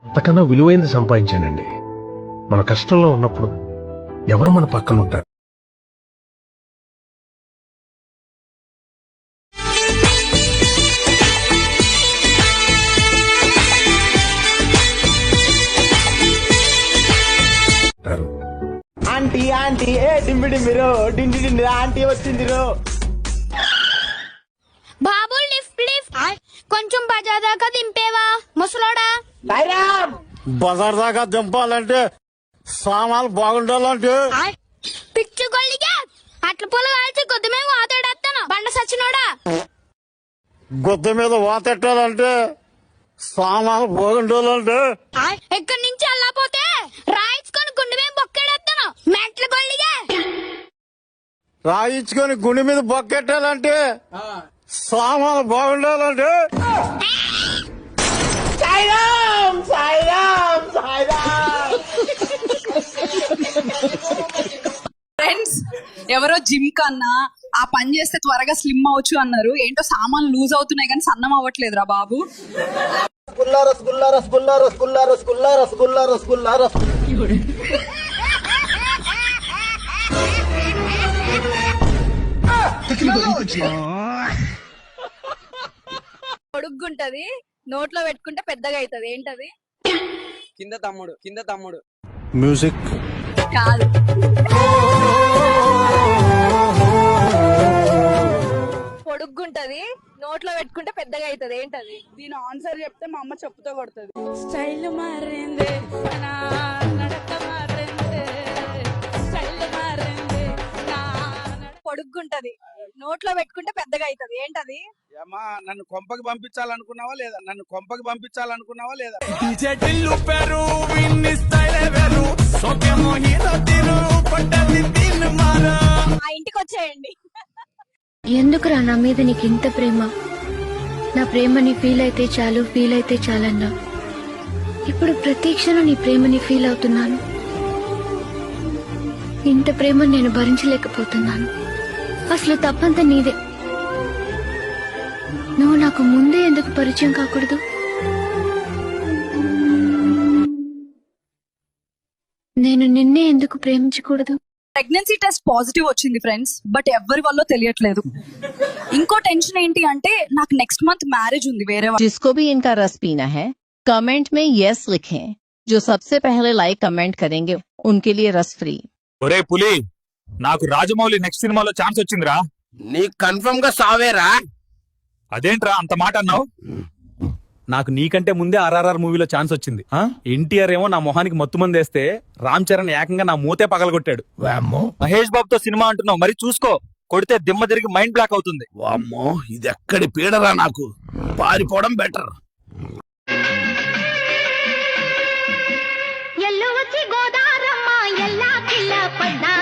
అంతకన్నా విలువైంది సంపాదించానండి. మన కష్టంలో ఉన్నప్పుడు ఎవరు మన పక్కన ఉంటారు? ఆంటీ ఆంటీ ఏ డింబి డింబిరో డిండి డిండి ఆంటీ వచ్చిందిరో. బాబు లిఫ్ట్ లిఫ్ట్ కొంచెం బజార్ దాకా దింపేవా ముసలోడా? బజార్ దాకా దింపాలంటే సామాన్లు బాగుండాలంటే పిచ్చు గొల్లిగా అట్ల పొల కాల్చి గొద్దు మీద వాతాడేస్తాను బండ సచ్చినోడా. గొద్ద మీద వాతెట్టాలంటే సామాన్లు బాగుండాలంటే ఇక్కడి నుంచి వెళ్ళకపోతే రాయించుకొని గుండె మీద బొక్కేడేస్తాను మెట్ల గొల్లిగా. రాయించుకొని గుండె మీద బొక్కెట్టాలంటే సామాన్లు బాగుండాలంటే సాయిరామ్ సాయిరామ్ సాయిరామ్. ఫ్రెండ్స్, ఎవరో జిమ్ కన్నా ఆ పని చేస్తే త్వరగా స్లిమ్ అవ్వచ్చు అన్నారు. ఏంటో సామాన్లు లూజ్ అవుతున్నాయి కానీ సన్నం అవ్వట్లేదురా బాబు. రసగుల్లా రసగుల్లా రసగుల్లా రసగుల్లా రసగుల్లా రసగుల్లా రసగుల్లా పొడుగ్గుంటది, నోట్లో పెట్టుకుంటే పెద్దగా అవుతుంది. ఏంటది? కింద తమ్ముడు కింద తమ్ముడు. మ్యూజిక్ కాదు. పొడుగ్గుంటది, నోట్లో పెట్టుకుంటే పెద్దగా అవుతుంది. ఏంటది? దీని ఆన్సర్ చెప్తే మా అమ్మ చెప్పుతో కొడుతుంది. స్టైల్ మారింది నా నడక మారింది, స్టైల్ మారింది నా పొడుగ్గుంటది, నోట్లో పెట్టుకుంటే పెద్దగా అవుతుంది. ఏంటది? ఏమా నన్ను కొంపకి పంపించాలనుకున్నావా లేదా? నన్ను కొంపకి పంపించాలనుకున్నావా లేదా? ఆ ఇంటికి వచ్చేయండి. ఎందుకురా నా మీద నీకు ఇంత ప్రేమ? నా ప్రేమని ఫీల్ అయితే చాలు, ఫీల్ అయితే చాలన్నా. ఇప్పుడు ప్రతి క్షణం నీ ప్రేమని ఫీల్ అవుతున్నాను. ఇంత ప్రేమను నేను భరించలేకపోతున్నాను. అసలు తప్పంతా నీదే. నువ్వు నాకు ముందే ఎందుకు పరిచయం కాకూడదు? నేను నిన్నే ఎందుకు ప్రేమించకూడదు? ప్రెగ్నెన్సీ టెస్ట్ పాజిటివ్ వచ్చింది ఫ్రెండ్స్, బట్ ఎవరి వల్ల తెలియట్లేదు. ఇంకో టెన్షన్ ఏంటి అంటే నాకు నెక్స్ట్ మంత్ మ్యారేజ్ ఉంది వేరే వాళ్ళు. जिसको भी इनका रस पीना है कमेंट में यस लिखें. जो सबसे पहले लाइक कमेंट करेंगे उनके लिए रस फ्री. ఒరే పులి, నాకు రాజమౌళి నెక్స్ట్ సినిమాలో ఛాన్స్ వచ్చిందిరా. నీకు కన్ఫర్మ్ గా సావేరా? అదేంట్రా అంత మాట అన్నావు? నాకు నీకంటే ముందే RRR మూవీలో ఛాన్స్ వచ్చింది. ఎన్టీఆర్ ఏమో నా మొహానికి మత్తు మంది వేస్తే రామ్ చరణ్ ఏకంగా నా మూతే పగలగొట్టాడు. మహేష్ బాబుతో సినిమా అంటున్నావు, మరి చూసుకో, కొడితే దిమ్మ తిరిగి మైండ్ బ్లాక్ అవుతుంది. వామ్మో, ఇది ఎక్కడి పీడరా? నాకు పారిపోవడం బెటర్. పడ్డా